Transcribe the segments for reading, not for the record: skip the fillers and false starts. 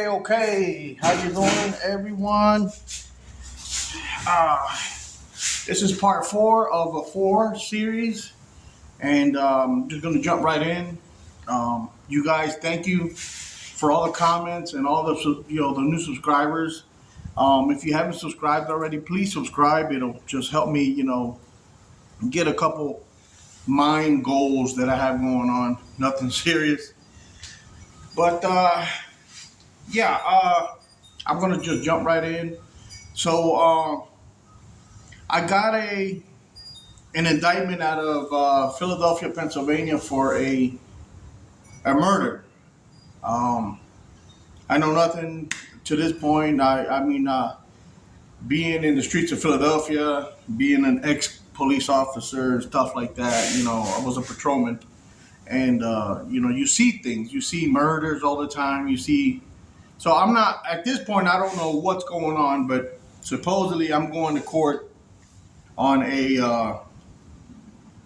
Okay. How you doing, everyone? Uh, this is part four of a four series, and just gonna jump right in. You guys, thank you for all the comments and all the new subscribers. If you haven't subscribed already, please subscribe. It'll just help me, get a couple mind goals that I have going on. Nothing serious, but yeah, I'm gonna just jump right in. So I got an indictment out of Philadelphia, Pennsylvania for a murder. Um, I know nothing to this point. I mean, being in the streets of Philadelphia, being an ex police officer, stuff like that. I was a patrolman, and you see things. You see murders all the time. You see. So I'm not at this point. I don't know what's going on, but supposedly I'm going to court on a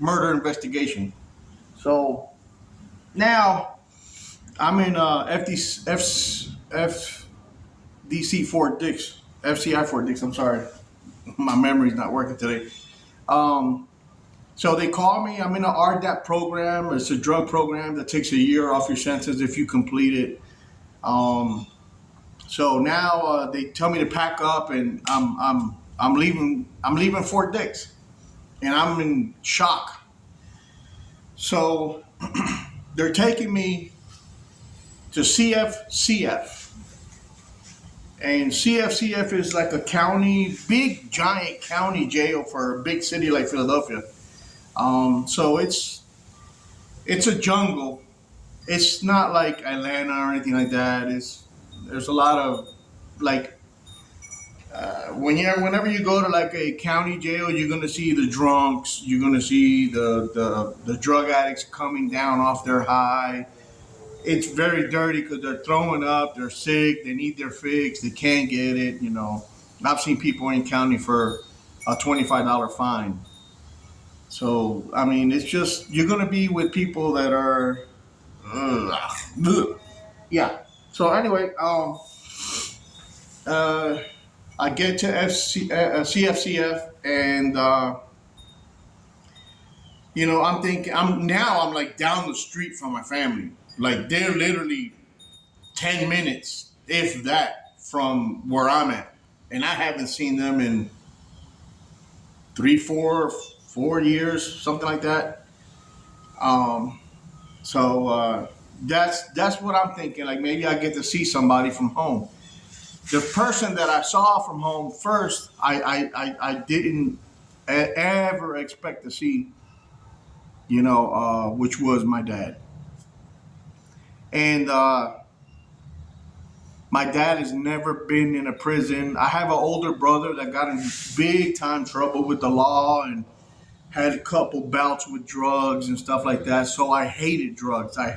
murder investigation. So now I'm in FDC Fort Dix, FCI Fort Dix. I'm sorry, my memory's not working today. Um, so they call me. I'm in an RDAP program. It's a drug program that takes a year off your sentence if you complete it. Um, so now they tell me to pack up, and I'm leaving. I'm leaving Fort Dix, and I'm in shock. So they're taking me to CFCF. And CFCF is like a county, big giant county jail for a big city like Philadelphia. So it's a jungle. It's not like Atlanta or anything like that. There's a lot of like whenever you go to like a county jail, you're gonna see the drunks. You're gonna see the drug addicts coming down off their high. It's very dirty because they're throwing up, they're sick, they need their fix, they can't get it. I've seen people in county for a $25 fine. So, I mean, it's just, you're going to be with people that are, ugh. Yeah. So, anyway, uh, I get to CFCF, and, I'm like down the street from my family. Like, they're literally 10 minutes, if that, from where I'm at. And I haven't seen them in 3, 4 years, something like that. Um, so that's what I'm thinking. Like maybe I get to see somebody from home. The person that I saw from home first, I didn't ever expect to see, which was my dad. And my dad has never been in a prison. I have an older brother that got in big time trouble with the law and had a couple bouts with drugs and stuff like that. So I hated drugs. I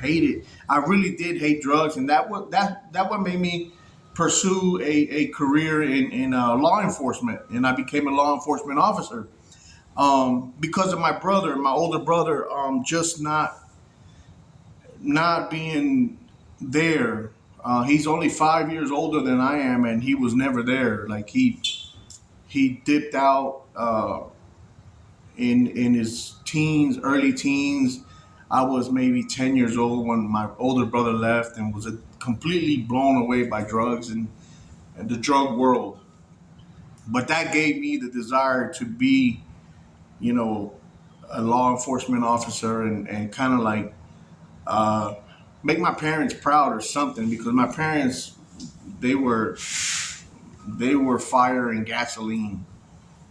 really did hate drugs, and that what made me pursue a career in law enforcement, and I became a law enforcement officer because of my brother, my older brother, just not being there. He's only 5 years older than I am, and he was never there. Like he dipped out in his teens, early teens. I was maybe 10 years old when my older brother left and was completely blown away by drugs and the drug world. But that gave me the desire to be, you know, a law enforcement officer and kind of like uh, make my parents proud or something because my parents they were they were fire and gasoline.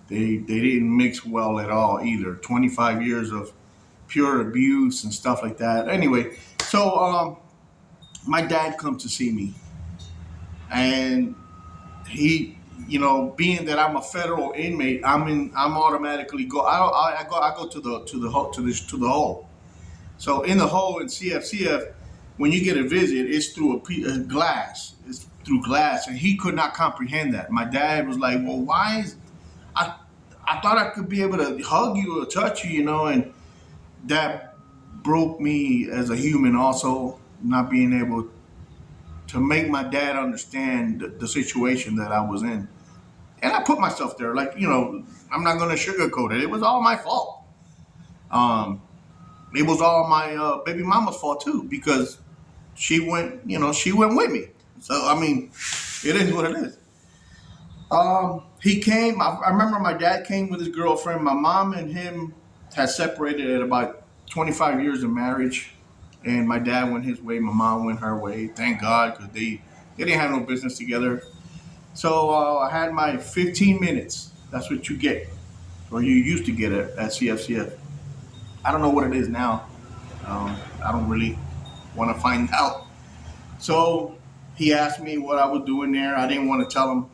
They didn't mix well at all either. 25 years of pure abuse and stuff like that. Anyway, so my dad comes to see me, and he, being that I'm a federal inmate, I'm automatically go. I go to the hole. So in the hole in CFCF, when you get a visit, it's through a glass. It's through glass, and he could not comprehend that. My dad was like, "Well, why is I?" I thought I could be able to hug you or touch you, and that broke me as a human. Also, not being able to make my dad understand the situation that I was in. And I put myself there, like, I'm not going to sugarcoat it. It was all my fault. Um, it was all my baby mama's fault too, because she went with me. So, I mean, it is what it is. He came, I remember my dad came with his girlfriend. My mom and him had separated at about 25 years of marriage. And my dad went his way, my mom went her way. Thank God, because they didn't have no business together. So I had my 15 minutes. That's what you get, or you used to get it at CFCF. I don't know what it is now. I don't really want to find out. So he asked me what I was doing there. I didn't want to tell him.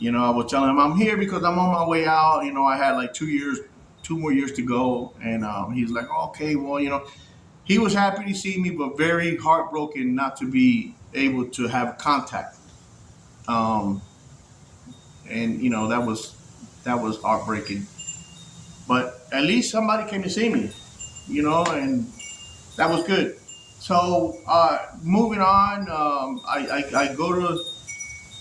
I was telling him I'm here because I'm on my way out. I had like 2 years, 2 more years to go. And he's like, okay, well, he was happy to see me, but very heartbroken not to be able to have contact. Um, and that was heartbreaking. But at least somebody came to see me, and that was good. So moving on, I go to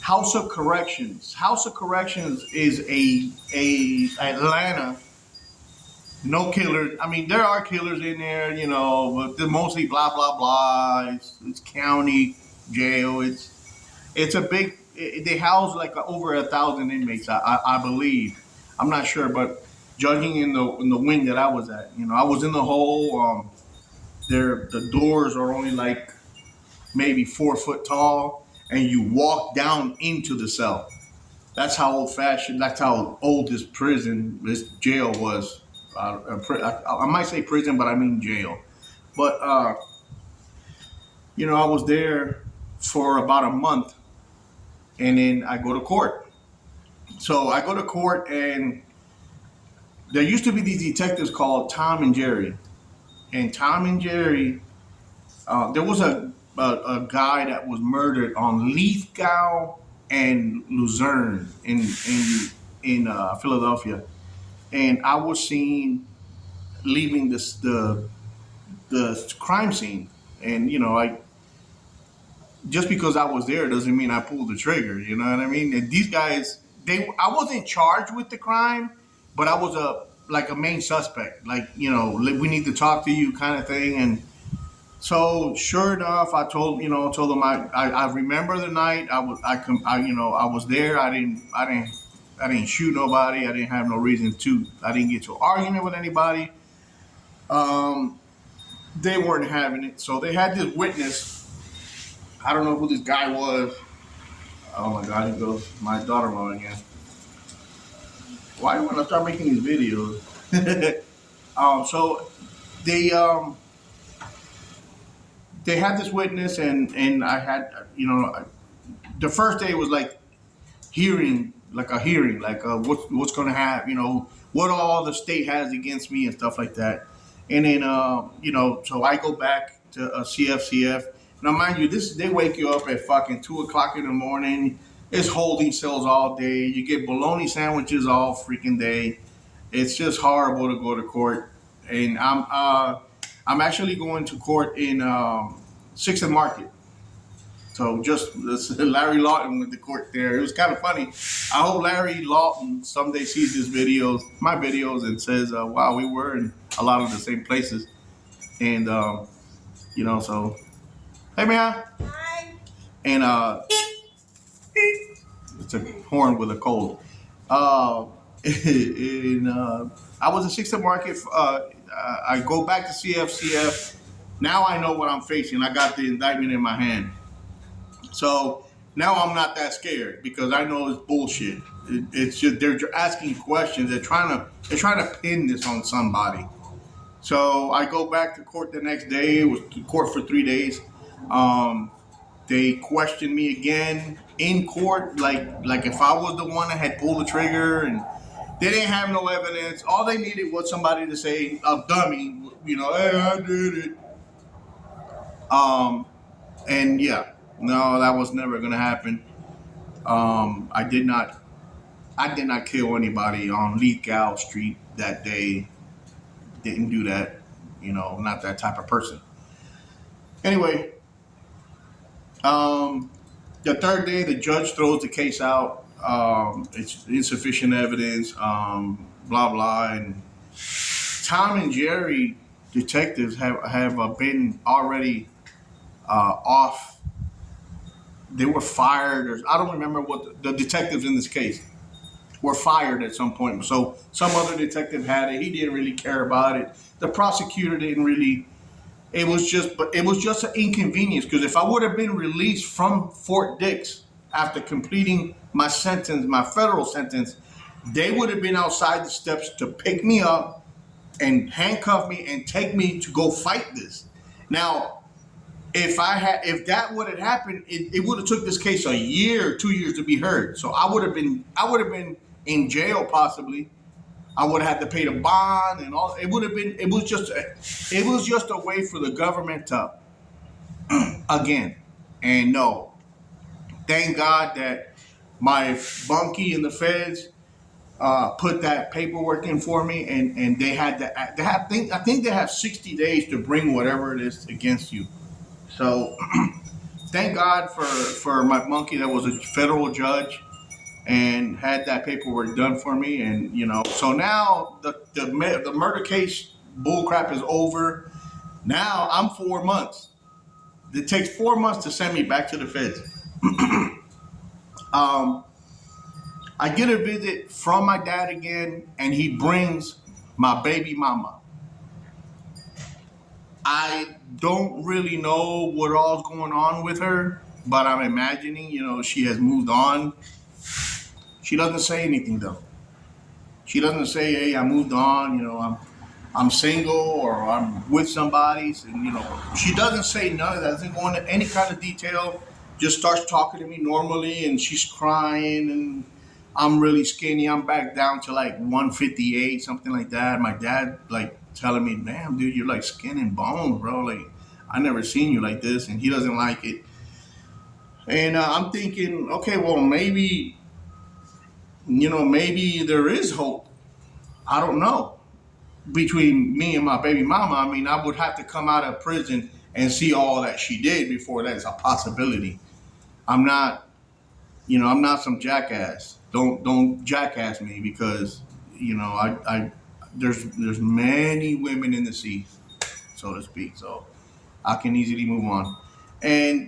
House of Corrections. House of Corrections is a Atlanta. No killers. I mean, there are killers in there, but they're mostly blah blah blah. It's county jail. It's a big. They house like over 1,000 inmates, I believe. I'm not sure, but judging in the wing that I was at, I was in the hole. The doors are only like maybe 4 foot tall, and you walk down into the cell. That's how old fashioned. That's how old this jail was. I might say prison, but I mean jail. But I was there for about a month, and then I go to court. So I go to court, and there used to be these detectives called Tom and Jerry. And Tom and Jerry, there was a guy that was murdered on Lithgow and Luzerne in Philadelphia, and I was seen leaving the crime scene, and I just because I was there doesn't mean I pulled the trigger. You know what I mean? And these guys, I wasn't charged with the crime, but I was a main suspect. Like, we need to talk to you kind of thing. And so sure enough, told them I remember the night I was there. I didn't shoot nobody. I didn't have no reason to. I didn't get to argument with anybody. Um, they weren't having it, so they had this witness. I don't know who this guy was. Oh my God, he goes, my daughter-in-law again. Why when I start making these videos? So they they had this witness, and I had the first day was like a hearing, like what's going to happen, what all the state has against me and stuff like that. And then so I go back to CFCF. Now, mind you, they wake you up at fucking 2 o'clock in the morning. It's holding cells all day. You get bologna sandwiches all freaking day. It's just horrible to go to court. And I'm actually going to court in Sixth and Market. So just Larry Lawton with the court there. It was kind of funny. I hope Larry Lawton someday sees my videos, and says, "Wow, we were in a lot of the same places." And so hey man. Hi. And it's a horn with a cold. And I was in Sixth and Market. I go back to CFCF. Now I know what I'm facing. I got the indictment in my hand. So now I'm not that scared because I know it's bullshit. It's just they're asking questions. They're trying to pin this on somebody. So I go back to court the next day. It was court for 3 days. They questioned me again in court, like if I was the one that had pulled the trigger, and they didn't have no evidence. All they needed was somebody to say, a dummy, hey, I did it. And yeah, no, that was never gonna happen. I did not kill anybody on Lithgow Street that day. Didn't do that. Not that type of person. Anyway, Um, the third day, the judge throws the case out. It's insufficient evidence. Blah blah. And Tom and Jerry detectives have been already off. They were fired, or I don't remember what the detectives in this case were fired at some point. So some other detective had it. He didn't really care about it. The prosecutor didn't really. It was just an inconvenience because if I would have been released from Fort Dix after completing my sentence, my federal sentence, they would have been outside the steps to pick me up and handcuff me and take me to go fight this. Now, if that would have happened, it would have took this case a year, 2 years to be heard. So I would have been in jail possibly. I would have had to pay the bond and all. It would have been. It was just a way for the government to again. And no, thank God that my bunkie in the feds put that paperwork in for me, and they had to. I think they have 60 days to bring whatever it is against you. So thank God for my monkey that was a federal judge and had that paperwork done for me. And so now the murder case bullcrap is over. Now I'm 4 months. It takes 4 months to send me back to the feds. um, I get a visit from my dad again, and he brings my baby mama. I don't really know what all's going on with her, but I'm imagining, she has moved on. She doesn't say anything though. She doesn't say, "Hey, I moved on." I'm single or I'm with somebody. And she doesn't say none of that. Doesn't go into any kind of detail. Just starts talking to me normally, and she's crying, and I'm really skinny. I'm back down to like 158, something like that. My dad like telling me, "Damn, dude, you're like skin and bone, bro. Like I never seen you like this," and he doesn't like it. And I'm thinking, okay, well maybe maybe there is hope. I don't know. Between me and my baby mama, I mean, I would have to come out of prison and see all that she did before that's a possibility. I'm not, I'm not some jackass. Don't jackass me because, I there's many women in the sea, so to speak. So I can easily move on.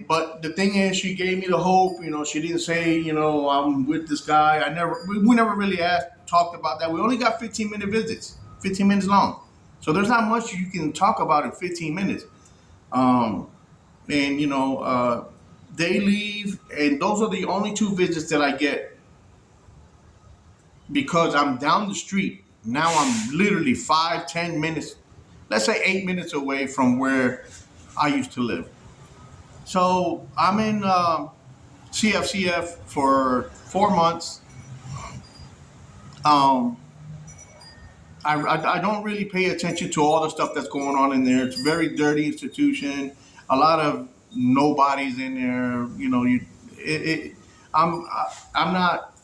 But the thing is, she gave me the hope. She didn't say, I'm with this guy. We never really talked about that. We only got 15-minute visits, 15 minutes long. So there's not much you can talk about in 15 minutes. Um, and they leave, and those are the only two visits that I get because I'm down the street. Now I'm literally 5, 10 minutes, let's say 8 minutes away from where I used to live. So I'm in CFCF for 4 months. Um, I don't really pay attention to all the stuff that's going on in there. It's a very dirty institution. A lot of nobodies in there. I'm I'm not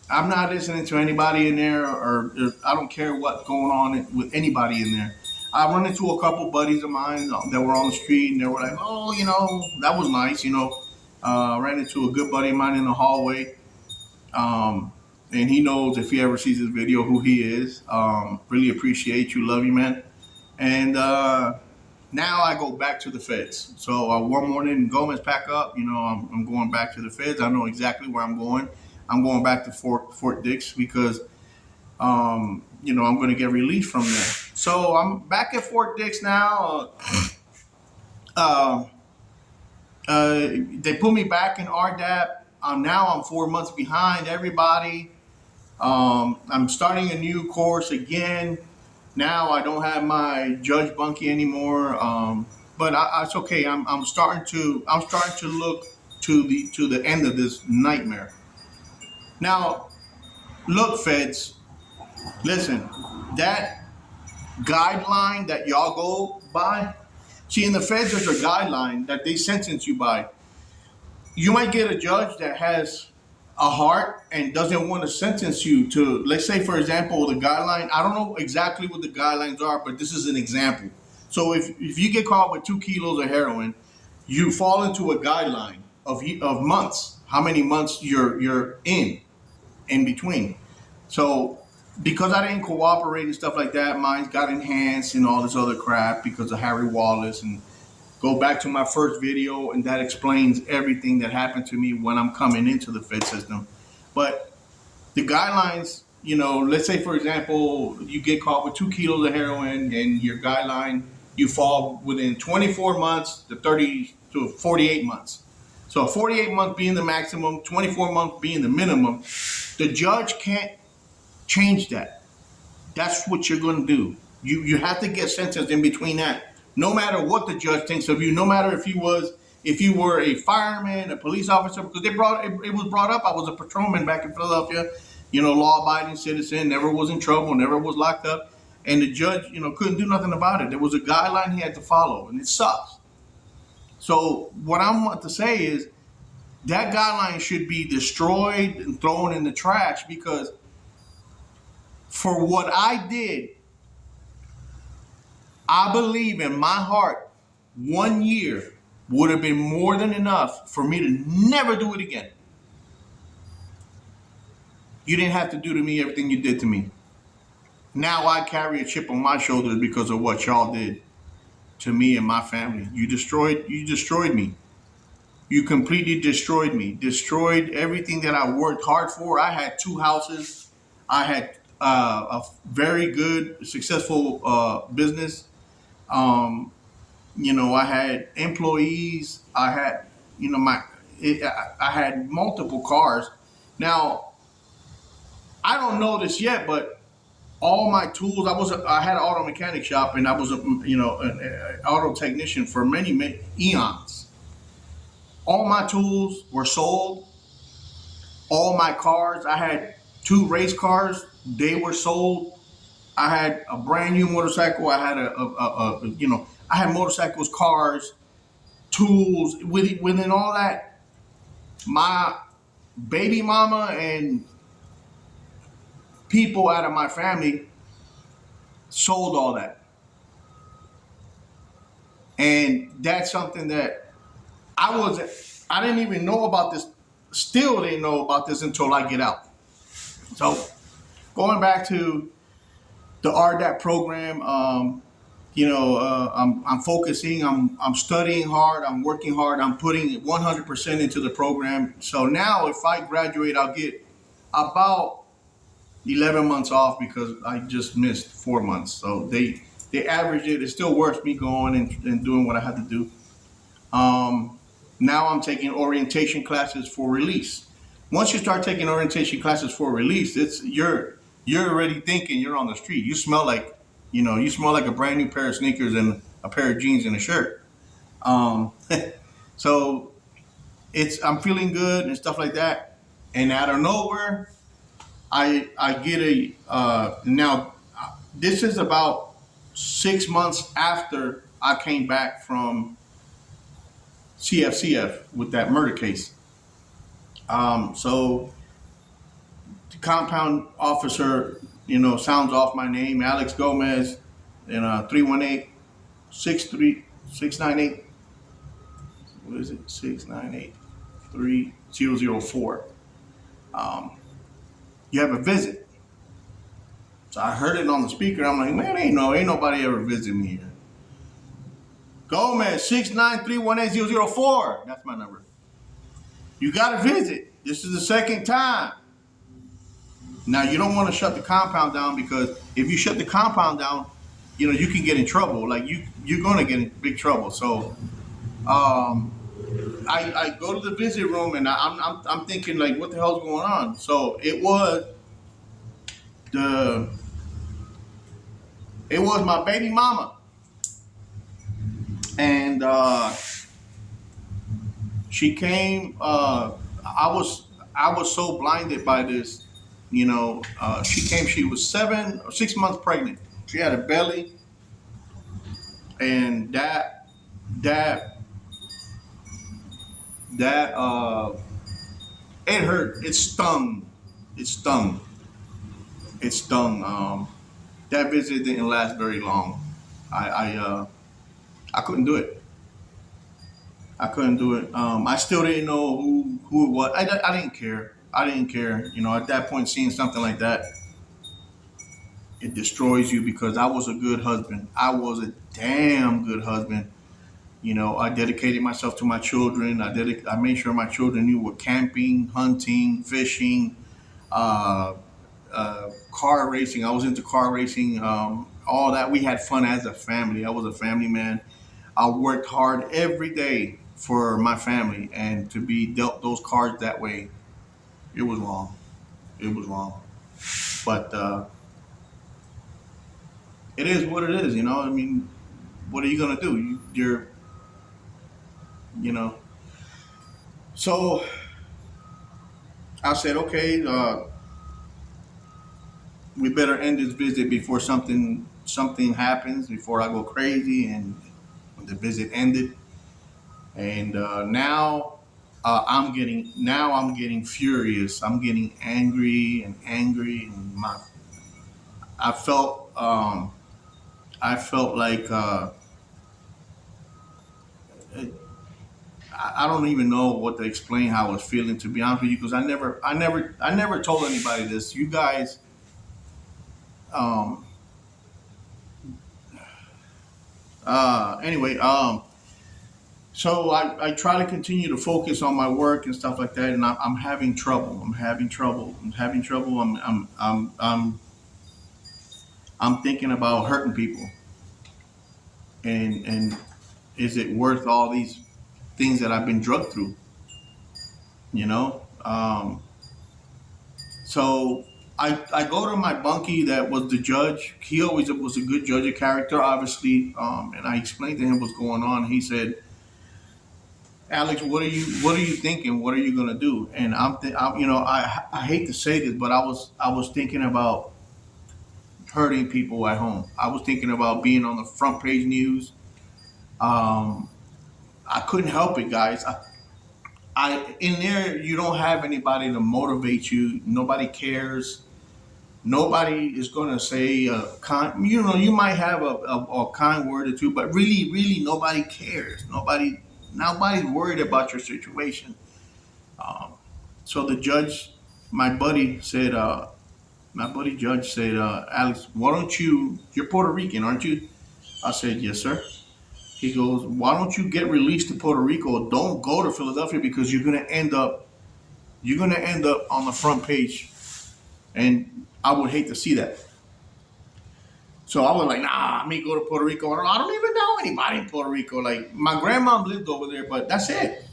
I'm not listening to anybody in there, or I don't care what's going on with anybody in there. I run into a couple buddies of mine that were on the street, and they were like, "Oh, that was nice." Ran into a good buddy of mine in the hallway, and he knows if he ever sees this video who he is. Really appreciate you, love you, man. And now I go back to the feds. So one morning, Gomez pack up. I'm going back to the feds. I know exactly where I'm going. I'm going back to Fort Dix because I'm going to get released from there. So I'm back at Fort Dix now. They put me back in RDAP. Now I'm 4 months behind everybody. I'm starting a new course again. Now I don't have my Judge Bunkie anymore. But it's okay. I'm starting to look to the end of this nightmare. Now, look, feds, listen. That guideline that y'all go by. See, in the feds, there's a guideline that they sentence you by. You might get a judge that has a heart and doesn't want to sentence you to, let's say, for example, the guideline. I don't know exactly what the guidelines are, but this is an example. So if you get caught with 2 kilos of heroin, you fall into a guideline. of months, how many months you're in between. So because I didn't cooperate and stuff like that, mine got enhanced and all this other crap because of Harry Wallace. And go back to my first video, and that explains everything that happened to me when I'm coming into the Fed system. But the guidelines, let's say for example, you get caught with 2 kilos of heroin, and your guideline, you fall within 24 months to 30 to 48 months. So 48 months being the maximum, 24 months being the minimum. The judge can't change that. That's what you're going to do. You have to get sentenced in between that. No matter what the judge thinks of you, no matter if you were a fireman, a police officer, because it was brought up. I was a patrolman back in Philadelphia, law-abiding citizen, never was in trouble, never was locked up, and the judge, couldn't do nothing about it. There was a guideline he had to follow, and it sucks. So what I want to say is that guideline should be destroyed and thrown in the trash, because for what I did, I believe in my heart 1 year would have been more than enough for me to never do it again. You didn't have to do to me everything you did to me. Now I carry a chip on my shoulders because of what y'all did to me and my family. You destroyed me. You completely destroyed me. Destroyed everything that I worked hard for. I had 2 houses. I had a very good, successful business. I had employees. I had, I had multiple cars. Now, I don't know this yet, but all my tools, I had an auto mechanic shop, and I was an auto technician for many eons. All my tools were sold. All my cars, I had 2 race cars. They were sold. I had a brand new motorcycle. I had I had motorcycles, cars, tools. Within all that, my baby mama and people out of my family sold all that. And that's something that I didn't even know about this. Still didn't know about this until I get out. So going back to the RDAP program, I'm focusing, I'm studying hard, I'm working hard, I'm putting 100% into the program. So now if I graduate, I'll get about 11 months off because I just missed 4 months. So they averaged it. It's still worth me going and doing what I had to do. Now I'm taking orientation classes for release. Once you start taking orientation classes for release, you're already thinking you're on the street. You smell like a brand new pair of sneakers and a pair of jeans and a shirt. So I'm feeling good and stuff like that. And out of nowhere, I get now this is about 6 months after I came back from CFCF with that murder case. So the compound officer, sounds off my name, Alex Gomez, and 318-698, what is it? 698-3004. You have a visit. So I heard it on the speaker. I'm like, man, ain't nobody ever visit me here. Gomez, 693-18004. That's my number. You got to visit. This is the second time. Now, you don't want to shut the compound down, because if you shut the compound down, you can get in trouble. Like you're going to get in big trouble. So I go to the visit room, and I'm thinking, like, what the hell's going on? So it was my baby mama. And she came. I was so blinded by this. She came. She was 7 or 6 months pregnant. She had a belly, and that it hurt. It stung. That visit didn't last very long. I couldn't do it. I couldn't do it. I still didn't know who it was. I didn't care. I didn't care. You know, at that point, seeing something like that, it destroys you because I was a good husband. I was a damn good husband. You know, I dedicated myself to my children. I made sure my children knew what camping, hunting, fishing, uh, car racing. I was into car racing. All that. We had fun as a family. I was a family man. I worked hard every day for my family, and to be dealt those cards that way, it was wrong. It was wrong. But it is what it is. You know. I mean, what are you gonna do? You know. So I said, okay, we better end this visit before something happens, before I go crazy. And the visit ended, and now I'm getting furious. I'm getting angry, and I felt I felt like I don't even know what to explain how I was feeling, to be honest with you, because I never told anybody this. You guys, um, anyway, so I try to continue to focus on my work and stuff like that, and I'm having trouble. I'm having trouble. I'm having trouble. I'm thinking about hurting people, and is it worth all these things that I've been drugged through? You know. So I go to my bunkie that was the judge. He always was a good judge of character, obviously. And I explained to him what's going on. He said, "Alex, what are you thinking? What are you gonna do?" And you know, I hate to say this, but I was thinking about hurting people at home. I was thinking about being on the front page news. Um, I couldn't help it, guys. I in there, you don't have anybody to motivate you. Nobody cares. Nobody is going to say you know, you might have a kind word or two, but really nobody cares. Nobody's worried about your situation. um, so the judge, my buddy said, my buddy judge said, Alex, why don't you're Puerto Rican, aren't you? I said, yes, sir. He goes, why don't you get released to Puerto Rico? Don't go to Philadelphia, because you're gonna end up on the front page, and I would hate to see that. So I was like, nah, me go to Puerto Rico. I don't even know anybody in Puerto Rico. Like, my grandma lived over there, but that's it.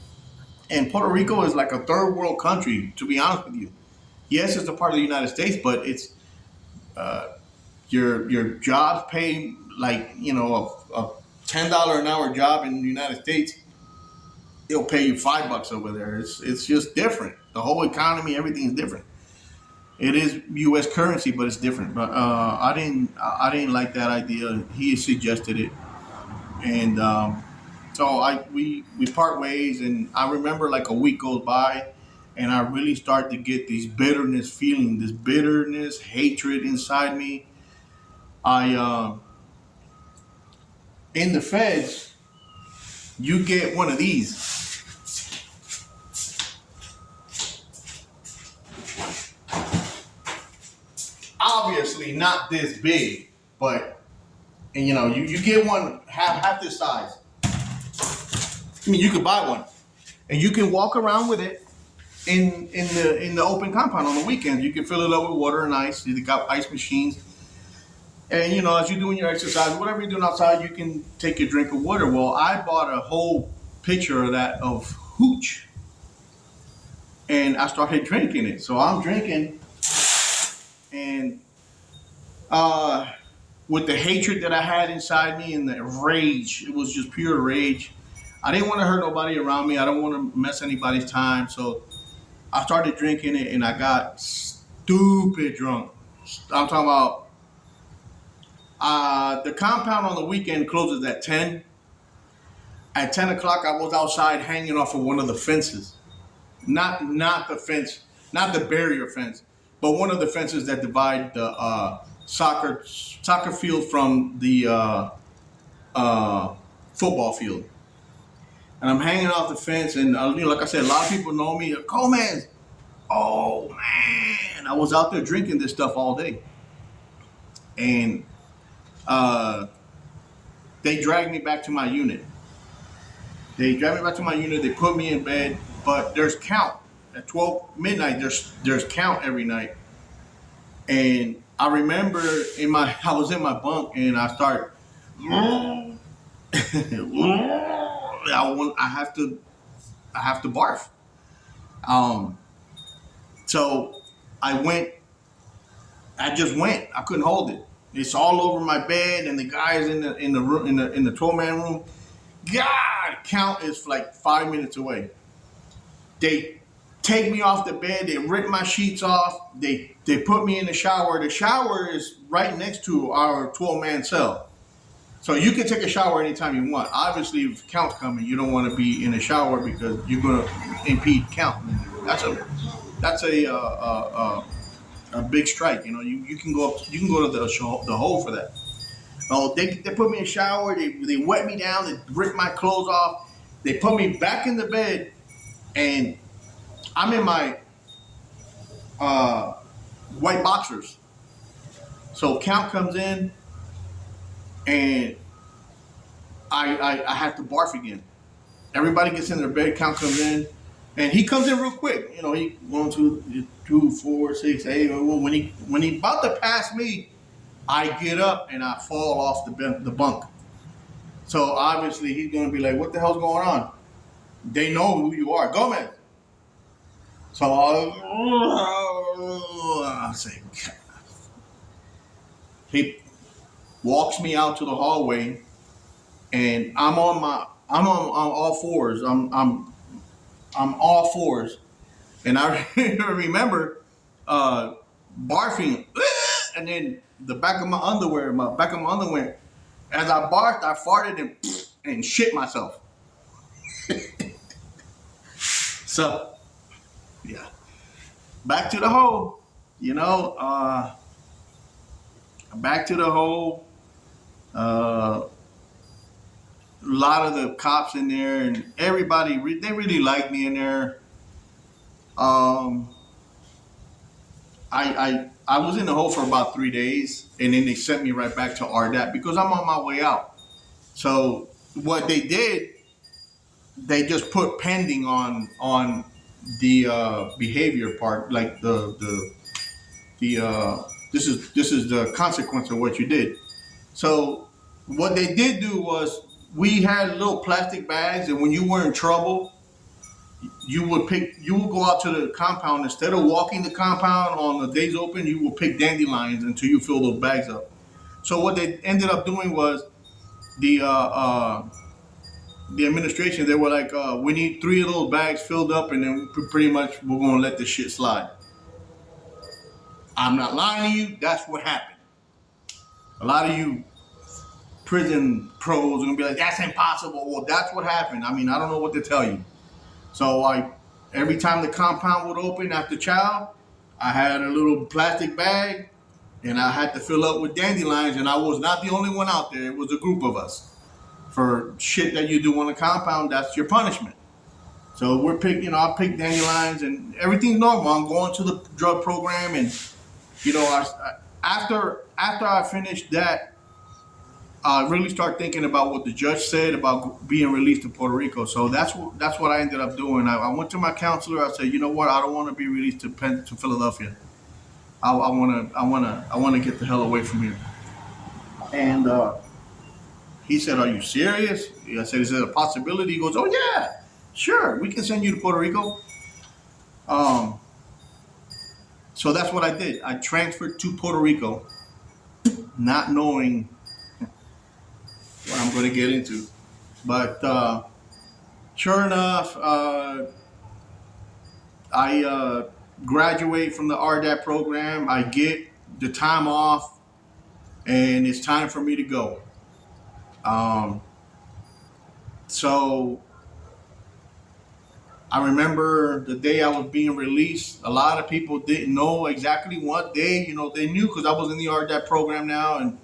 And Puerto Rico is like a third world country, to be honest with you. Yes, it's a part of the United States, but it's uh, your jobs pay like, you know, a $10 an hour job in the United States, it'll pay you $5 over there. It's just different. The whole economy, everything is different. It is U.S. currency, but it's different. But I didn't like that idea. He suggested it, and so we part ways. And I remember, like, a week goes by, and I really start to get these bitterness feeling, this bitterness, hatred inside me. I In the feds, you get one of these. Obviously, not this big, but, and you know, you get one half this size. I mean, you could buy one, and you can walk around with it in the open compound on the weekends. You can fill it up with water and ice. They got ice machines, and you know, as you're doing your exercise, whatever you're doing outside, you can take your drink of water. Well, I bought a whole pitcher of that, of hooch, and I started drinking it. So I'm drinking, and uh, with the hatred that I had inside me and the rage, it was just pure rage. I didn't want to hurt nobody around me. I don't want to mess anybody's time. So I started drinking it, and I got stupid drunk. I'm talking about the compound on the weekend closes at 10. At 10 o'clock, I was outside hanging off of one of the fences. Not the fence, not the barrier fence, but one of the fences that divide the soccer field from the uh, football field. and I'm hanging off the fence, and like I said, a lot of people know me. Coleman, oh man, I was out there drinking this stuff all day, and uh, they dragged me back to my unit. They dragged me back to my unit. They put me in bed, but there's count at 12 midnight. There's count every night, and I remember I was in my bunk, and I start. I have to barf. Um, so I went. I just went. I couldn't hold it. It's all over my bed, and the guys in the room in the 12-man room. God, count is like 5 minutes away. They take me off the bed. They rip my sheets off. They put me in the shower. The shower is right next to our 12-man cell. So you can take a shower anytime you want. Obviously, if count's coming, you don't want to be in a shower because you're going to impede count. That's a big strike. You know, you can go to the hole for that. Oh, they put me in a shower. They wet me down. They rip my clothes off. They put me back in the bed, and I'm in my white boxers. So count comes in, and I have to barf again. Everybody gets in their bed. Count comes in, and he comes in real quick. You know, he 1, 2, 2, 4, 6, 8. When he about to pass me, I get up and I fall off the bunk. So obviously he's gonna be like, "What the hell's going on?" They know who you are. Gomez. So I say, he walks me out to the hallway, and I'm on all fours. I'm all fours, and I remember barfing, and then the back of my underwear, as I barfed, I farted and shit myself. So, yeah, back to the hole. You know, back to the hole. A lot of the cops in there and everybody, they really liked me in there. I was in the hole for about 3 days, and then they sent me right back to RDAP because I'm on my way out. So what they did, they just put pending on the behavior part, like the this is the consequence of what you did. So what they did do was we had little plastic bags, and when you were in trouble, you would go out to the compound. Instead of walking the compound on the days open, you would pick dandelions until you fill those bags up. So what they ended up doing was the administration, they were like, we need 3 of those bags filled up, and then pretty much we're gonna let this shit slide. I'm not lying to you. That's what happened. A lot of you prison pros are gonna be like, that's impossible. Well, that's what happened. I mean, I don't know what to tell you. So every time the compound would open after chow, I had a little plastic bag, and I had to fill up with dandelions, and I was not the only one out there. It was a group of us. For shit that you do on the compound, that's your punishment. So I pick dandelions, and everything's normal. I'm going to the drug program, and after I finished that, I really start thinking about what the judge said about being released to Puerto Rico. So that's what I ended up doing. I went to my counselor. I said, you know what? I don't want to be released to Philadelphia. I want to get the hell away from here. And he said, "Are you serious?" I said, "Is it a possibility?" He goes, "Oh yeah, sure. We can send you to Puerto Rico." So that's what I did. I transferred to Puerto Rico, not knowing what I'm going to get into. But sure enough, I graduate from the RDAP program. I get the time off, and it's time for me to go. So I remember the day I was being released. A lot of people didn't know exactly what day. They knew because I was in the RDAP program now, and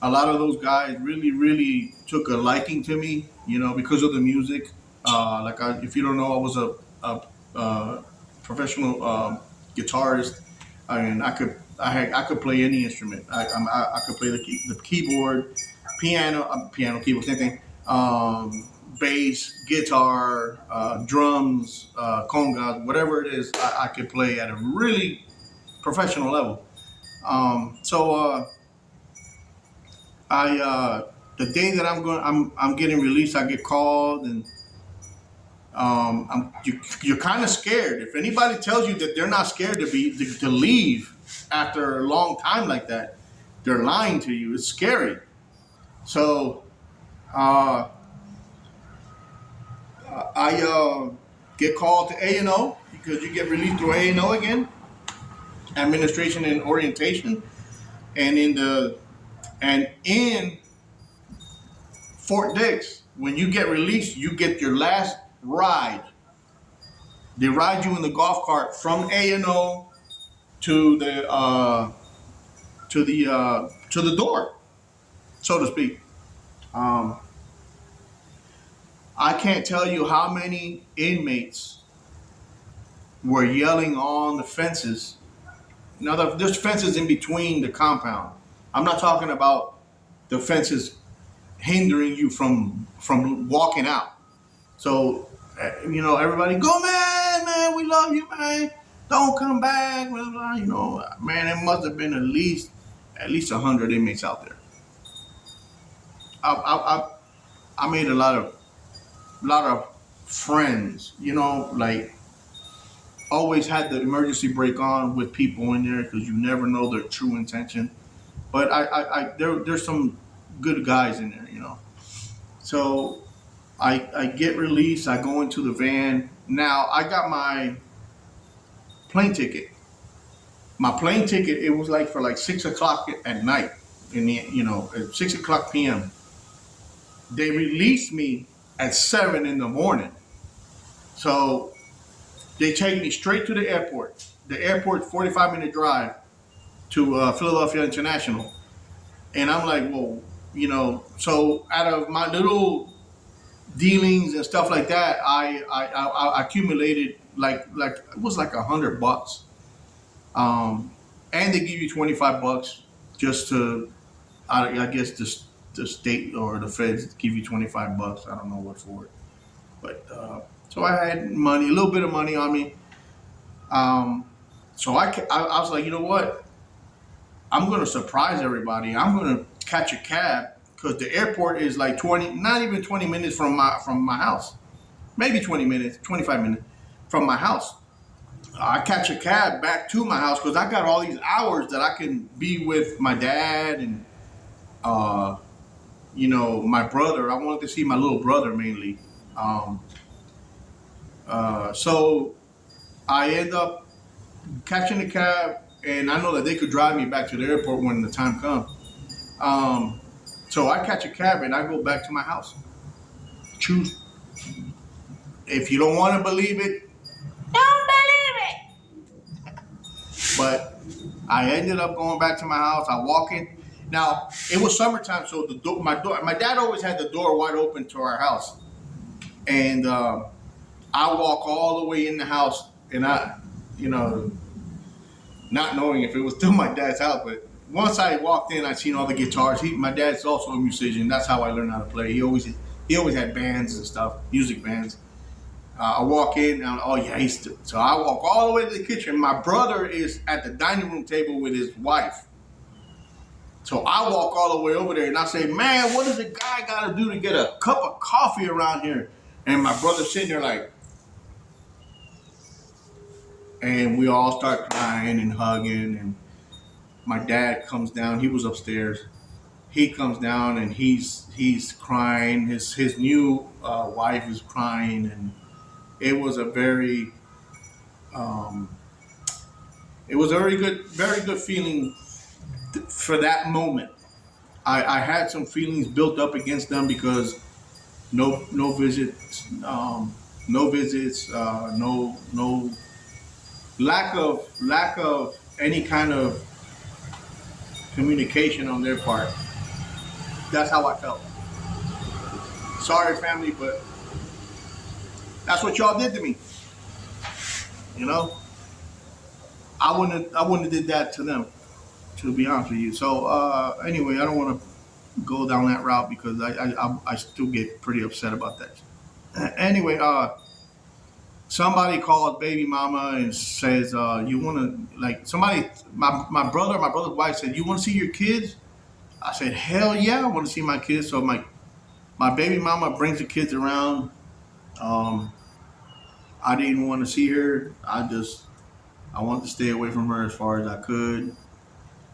a lot of those guys really, really took a liking to me, because of the music. If you don't know, I was a professional guitarist, and I could play any instrument. I could play the keyboard, piano, keyboard, same thing. Bass, guitar, drums, congas, whatever it is, I could play at a really professional level. So the day that I'm getting released, I get called, and you're kind of scared. If anybody tells you that they're not scared to leave after a long time like that, they're lying to you. It's scary. So I get called to A&O because you get released through A&O again, administration and orientation, and in Fort Dix, when you get released, you get your last ride. They ride you in the golf cart from A&O to the door, so to speak. I can't tell you how many inmates were yelling on the fences. Now, there's fences in between the compound. I'm not talking about the fences hindering you from walking out. So, everybody go, man, we love you, man. Don't come back, blah, blah. Man, it must have been at least 100 inmates out there. I made a lot of friends, like always had the emergency brake on with people in there because you never know their true intention. But there's some good guys in there, So I get released. I go into the van. Now I got my plane ticket. My plane ticket, it was for 6 o'clock at night at 6 o'clock p.m. They released me at 7 in the morning. So they take me straight to the airport. The airport, 45-minute drive to Philadelphia International. And I'm like, well, so out of my little dealings and stuff like that, I accumulated it was like $100. And they give you $25 just to, I guess the state or the feds give you $25. I don't know what for it, but so I had money, a little bit of money on me. So I was like, you know what? I'm going to surprise everybody. I'm going to catch a cab because the airport is like not even 20 minutes from my house. Maybe 20 minutes, 25 minutes from my house. I catch a cab back to my house because I got all these hours that I can be with my dad and, my brother. I wanted to see my little brother mainly. So I end up catching a cab, and I know that they could drive me back to the airport when the time comes. So I catch a cab and I go back to my house. Choose. If you don't want to believe it, don't believe it. But I ended up going back to my house. I walk in. Now it was summertime, so my dad always had the door wide open to our house, and I walk all the way in the house, and not knowing if it was still my dad's house, but once I walked in, I seen all the guitars. My dad's also a musician. That's how I learned how to play. He always had bands and stuff, music bands. I walk in, and oh yeah, so I walk all the way to the kitchen. My brother is at the dining room table with his wife. So I walk all the way over there, and I say, man, what does a guy got to do to get a cup of coffee around here? And my brother's sitting there and we all start crying and hugging, and my dad comes down. He was upstairs. He comes down and he's crying. His new wife is crying, and it was a very very good feeling for that moment. I had some feelings built up against them because no visits, no lack of any kind of communication on their part. That's how I felt. Sorry, family, but That's what y'all did to me. You know, I wouldn't have did that to them, to be honest with you. So anyway, I don't want to go down that route because I still get pretty upset about that. Anyway, somebody called baby mama and says, you want to, like, somebody, my brother's wife said, you want to see your kids? I said, hell yeah, I want to see my kids. So my baby mama brings the kids around. Um, I didn't want to see her. I wanted to stay away from her as far as I could.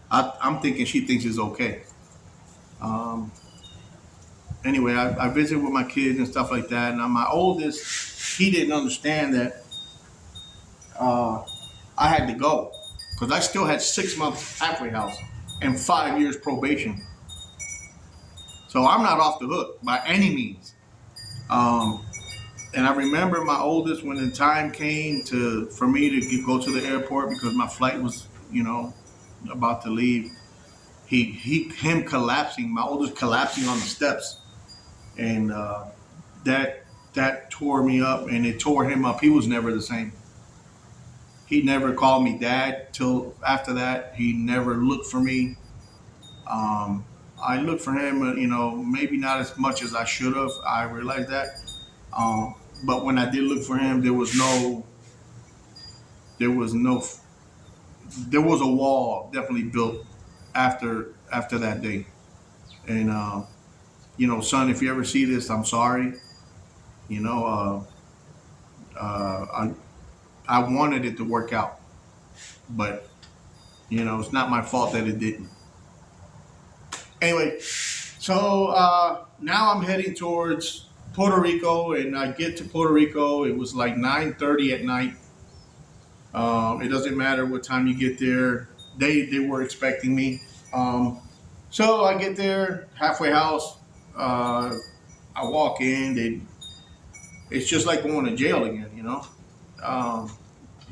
I'm thinking she thinks it's okay. Um, anyway, I visit with my kids and stuff like that. And my oldest, he didn't understand that uh, I had to go because I still had 6 months halfway house and 5 years probation. So I'm not off the hook by any means. Um, and I remember my oldest when the time came for me to go to the airport because my flight was, about to leave. Him collapsing, my oldest collapsing on the steps, and that tore me up, and it tore him up. He was never the same. He never called me dad till after that. He never looked for me. I looked for him, maybe not as much as I should have. I realized that. But when I did look for him, there was no, there was a wall definitely built after that day. And son, if you ever see this, I'm sorry. You know, I wanted it to work out, but it's not my fault that it didn't. Anyway, so now I'm heading towards Puerto Rico, and I get to Puerto Rico. It was like 9:30 at night. It doesn't matter what time you get there. They were expecting me. So I get there, halfway house. I walk in. It's just like going to jail again. Um,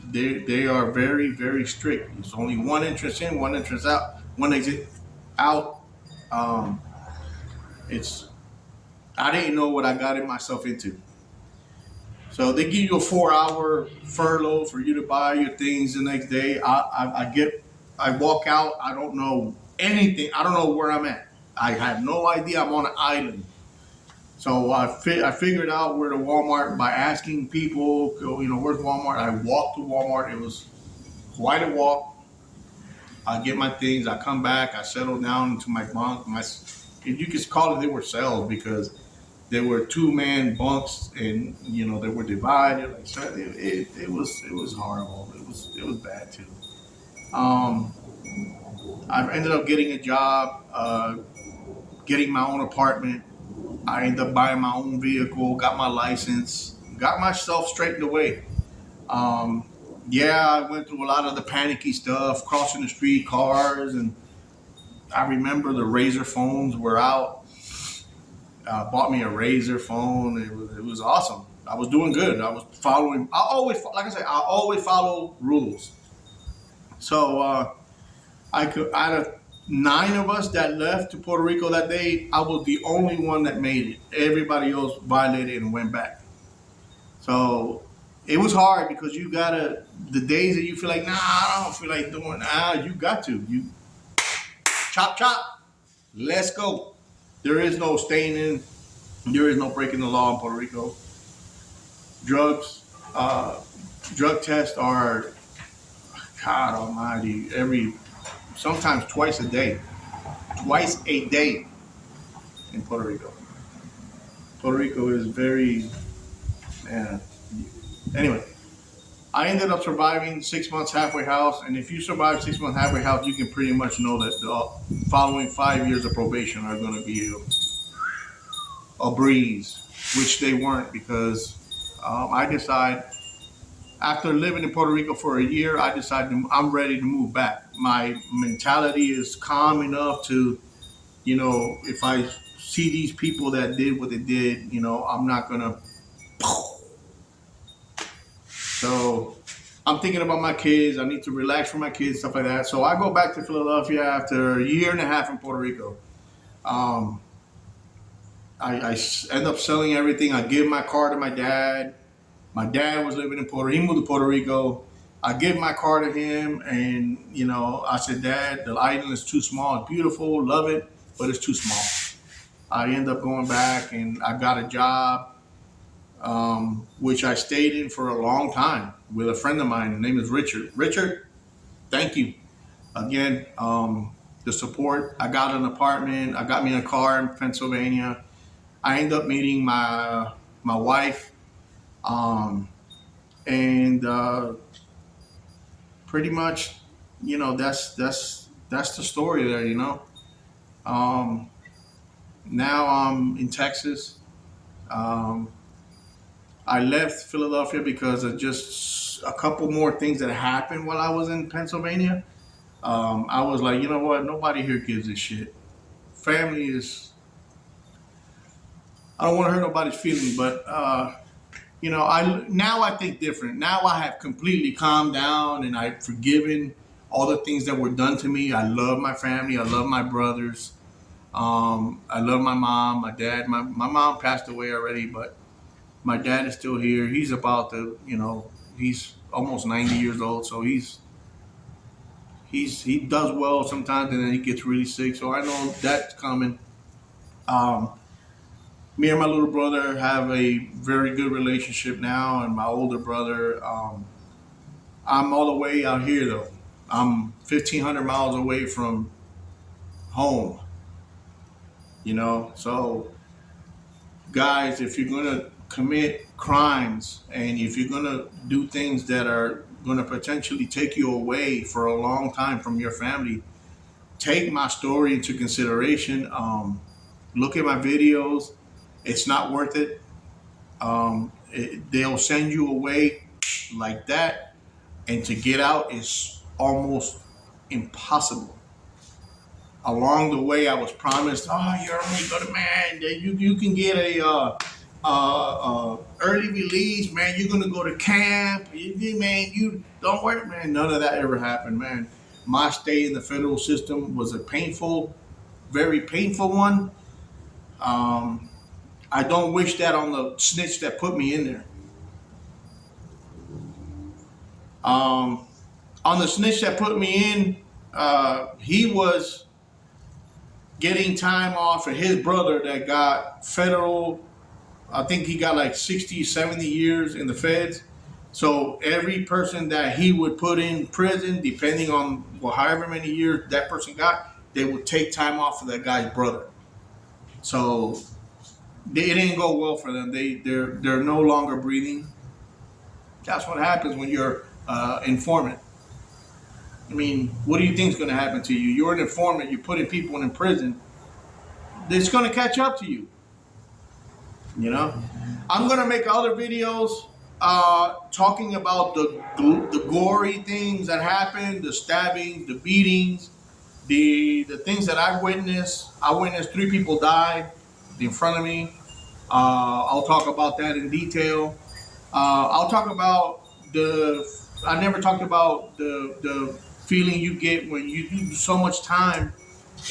they are very, very strict. There's only one entrance in, one entrance out, one exit out. Um, it's I didn't know what I got myself into. So they give you a 4-hour furlough for you to buy your things the next day. I walk out. I don't know anything. I don't know where I'm at. I have no idea. I'm on an island. So I figured out where to Walmart by asking people, where's Walmart? I walked to Walmart. It was quite a walk. I get my things. I come back. I settle down into my bunk. You could call it they were cells because there were 2-man bunks, and they were divided. Like so it was horrible. It was bad too. Um, I ended up getting a job, getting my own apartment. I ended up buying my own vehicle, got my license, got myself straightened away. Um, yeah, I went through a lot of the panicky stuff, crossing the street, cars, and I remember the Razor phones were out. Bought me a Razor phone. It was awesome. I was doing good. I was following. Like I said, I always follow rules. So out of 9 of us that left to Puerto Rico that day, I was the only one that made it. Everybody else violated and went back. So it was hard because the days that you feel like, nah, I don't feel like doing, you got to. You chop, chop, let's go. There is no staying in. There is no breaking the law in Puerto Rico. Drugs, drug tests are, God almighty, sometimes twice a day in Puerto Rico. Puerto Rico is very, man. Anyway, I ended up surviving 6 months halfway house, and if you survive 6 months halfway house, you can pretty much know that the following 5 years of probation are going to be a breeze, which they weren't because I decided after living in Puerto Rico for a year, I decided I'm ready to move back. My mentality is calm enough to, if I see these people that did what they did, I'm not gonna. So I'm thinking about my kids. I need to relax for my kids, stuff like that. So I go back to Philadelphia after a year and a half in Puerto Rico. I end up selling everything. I give my car to my dad. My dad was living in he moved to Puerto Rico. I give my car to him, and I said, Dad, the island is too small. It's beautiful, love it, but it's too small. I end up going back, and I got a job, which I stayed in for a long time with a friend of mine. His name is Richard. Richard, thank you again. The support. I got an apartment. I got me a car in Pennsylvania. I ended up meeting my wife, and pretty much, that's the story there. Now I'm in Texas. Um, I left Philadelphia because of just a couple more things that happened while I was in Pennsylvania. I was like, you know what? Nobody here gives a shit. Family is. I don't want to hurt nobody's feelings, but I think different. Now I have completely calmed down and I've forgiven all the things that were done to me. I love my family. I love my brothers. I love my mom, my dad. My mom passed away already, but my dad is still here. He's he's almost 90 years old, so he does well sometimes, and then he gets really sick. So I know that's coming. Um, Me and my little brother have a very good relationship now, and my older brother. I'm all the way out here though. I'm 1,500 miles away from home. So guys, if you're gonna commit crimes and if you're gonna do things that are gonna potentially take you away for a long time from your family, take my story into consideration. Look at my videos. It's not worth it. They'll send you away like that, and to get out is almost impossible. Along the way, I was promised, "Oh, you're only gonna man, you can get a early release, man. You're gonna go to camp, man. You don't worry, man." None of that ever happened, man. My stay in the federal system was a painful, very painful one. Um, I don't wish that on the snitch that put me in there. Um, on the snitch that put me in, he was getting time off, and his brother that got federal, I think he got like 60, 70 years in the feds. So every person that he would put in prison, depending on however many years that person got, they would take time off for that guy's brother. So it didn't go well for them. They're no longer breathing. That's what happens when you're informant. I mean, what do you think is going to happen to you? You're an informant. You're putting people in prison. It's going to catch up to you. I'm going to make other videos talking about the gory things that happened, the stabbings, the beatings, the things that I witnessed. I witnessed 3 people die in front of me. I'll talk about that in detail. I'll talk about I never talked about the feeling you get when you do so much time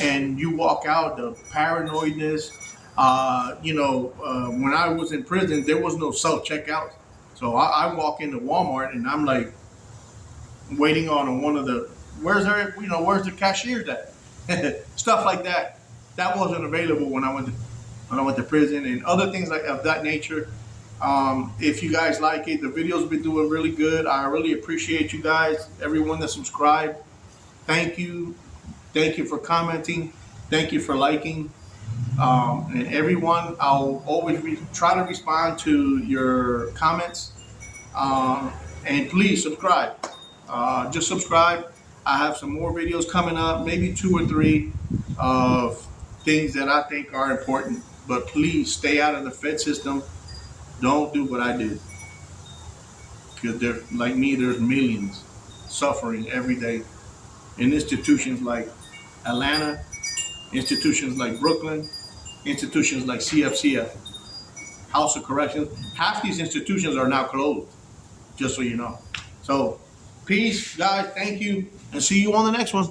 and you walk out, the paranoidness. When I was in prison, there was no self checkout. So I walk into Walmart and I'm like waiting on one of the, where's the cashiers at? Stuff like that. That wasn't available when I went to prison, and other things like of that nature. If you guys like it, the video's been doing really good. I really appreciate you guys, everyone that subscribed. Thank you. Thank you for commenting. Thank you for liking. And everyone, I'll always try to respond to your comments. And please subscribe. Just subscribe. I have some more videos coming up, maybe 2 or 3 of things that I think are important. But please stay out of the Fed system. Don't do what I did. Because like me, there's millions suffering every day in institutions like Atlanta, institutions like Brooklyn, institutions like CFCF, House of Corrections. Half these institutions are now closed, just so you know. So, peace, guys. Thank you. And see you on the next one.